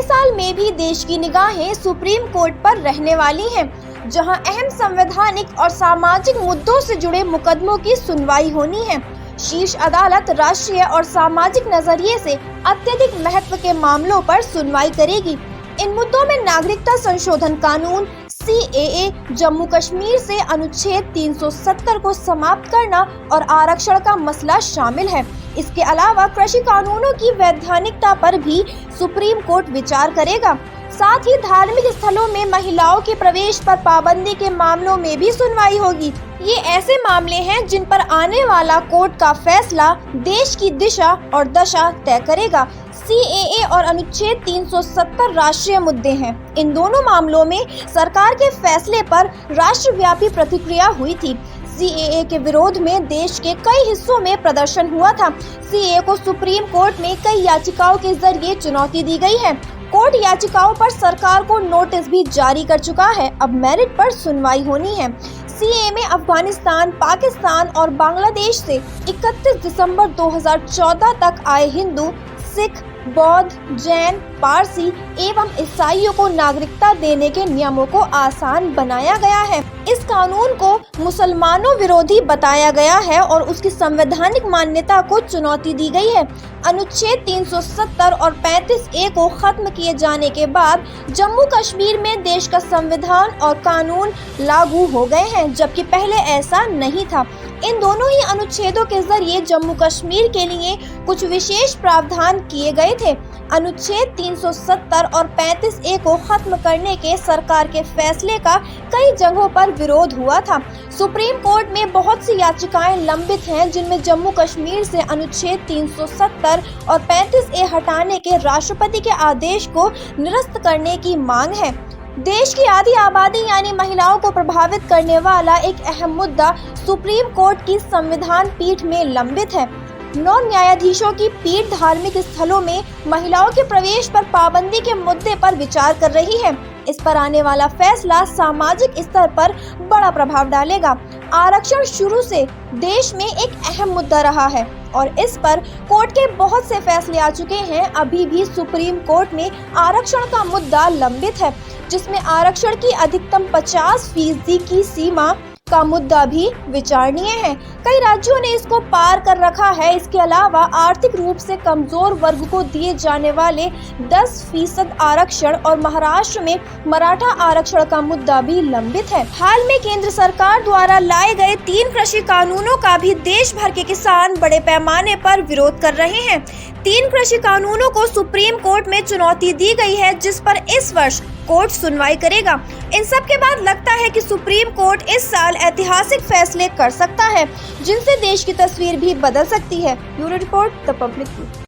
नए साल में भी देश की निगाहें सुप्रीम कोर्ट पर रहने वाली हैं, जहां अहम संवैधानिक और सामाजिक मुद्दों से जुड़े मुकदमों की सुनवाई होनी है। शीर्ष अदालत राष्ट्रीय और सामाजिक नजरिए से अत्यधिक महत्व के मामलों पर सुनवाई करेगी। इन मुद्दों में नागरिकता संशोधन कानून CAA, जम्मू कश्मीर से अनुच्छेद 370 को समाप्त करना और आरक्षण का मसला शामिल है। इसके अलावा कृषि कानूनों की वैधानिकता पर भी सुप्रीम कोर्ट विचार करेगा। साथ ही धार्मिक स्थलों में महिलाओं के प्रवेश पर पाबंदी के मामलों में भी सुनवाई होगी। ये ऐसे मामले हैं जिन पर आने वाला कोर्ट का फैसला देश की दिशा और दशा तय करेगा। CAA और अनुच्छेद 370 राष्ट्रीय मुद्दे हैं। इन दोनों मामलों में सरकार के फैसले पर राष्ट्रव्यापी प्रतिक्रिया हुई थी। CAA के विरोध में देश के कई हिस्सों में प्रदर्शन हुआ था। CAA को सुप्रीम कोर्ट में कई याचिकाओं के जरिए चुनौती दी गई है। कोर्ट याचिकाओं पर सरकार को नोटिस भी जारी कर चुका है। अब मेरिट पर सुनवाई होनी है। CAA में अफगानिस्तान, पाकिस्तान और बांग्लादेश से 31 दिसंबर 2014 तक आए हिंदू, सिख, बौद्ध, जैन, पारसी एवं ईसाइयों को नागरिकता देने के नियमों को आसान बनाया गया है। इस कानून को मुसलमानों विरोधी बताया गया है और उसकी संवैधानिक मान्यता को चुनौती दी गई है। अनुच्छेद 370 और 35A को खत्म किए जाने के बाद जम्मू कश्मीर में देश का संविधान और कानून लागू हो गए हैं, जबकि पहले ऐसा नहीं था। इन दोनों ही अनुच्छेदों के जरिए जम्मू कश्मीर के लिए कुछ विशेष प्रावधान किए गए थे। अनुच्छेद 370 और 35A को खत्म करने के सरकार के फैसले का कई जगहों पर विरोध हुआ था। सुप्रीम कोर्ट में बहुत सी याचिकाएं लंबित हैं, जिनमें जम्मू कश्मीर से अनुच्छेद 370 और 35A हटाने के राष्ट्रपति के आदेश को निरस्त करने की मांग है। देश की आधी आबादी यानी महिलाओं को प्रभावित करने वाला एक अहम मुद्दा सुप्रीम कोर्ट की संविधान पीठ में लंबित है। 9 न्यायाधीशों की पीठ धार्मिक स्थलों में महिलाओं के प्रवेश पर पाबंदी के मुद्दे पर विचार कर रही है। इस पर आने वाला फैसला सामाजिक स्तर पर बड़ा प्रभाव डालेगा। आरक्षण शुरू से देश में एक अहम मुद्दा रहा है और इस पर कोर्ट के बहुत से फैसले आ चुके हैं। अभी भी सुप्रीम कोर्ट में आरक्षण का मुद्दा लंबित है, जिसमें आरक्षण की अधिकतम 50% की सीमा का मुद्दा भी विचारणीय है। कई राज्यों ने इसको पार कर रखा है। इसके अलावा आर्थिक रूप से कमजोर वर्ग को दिए जाने वाले 10% आरक्षण और महाराष्ट्र में मराठा आरक्षण का मुद्दा भी लंबित है। हाल में केंद्र सरकार द्वारा लाए गए 3 कृषि कानूनों का भी देश भर के किसान बड़े पैमाने पर विरोध कर रहे हैं। 3 कृषि कानूनों को सुप्रीम कोर्ट में चुनौती दी गई है, जिस पर इस वर्ष कोर्ट सुनवाई करेगा। इन सब के बाद लगता है कि सुप्रीम कोर्ट इस साल ऐतिहासिक फैसले कर सकता है, जिनसे देश की तस्वीर भी बदल सकती है। Bureau report, the public.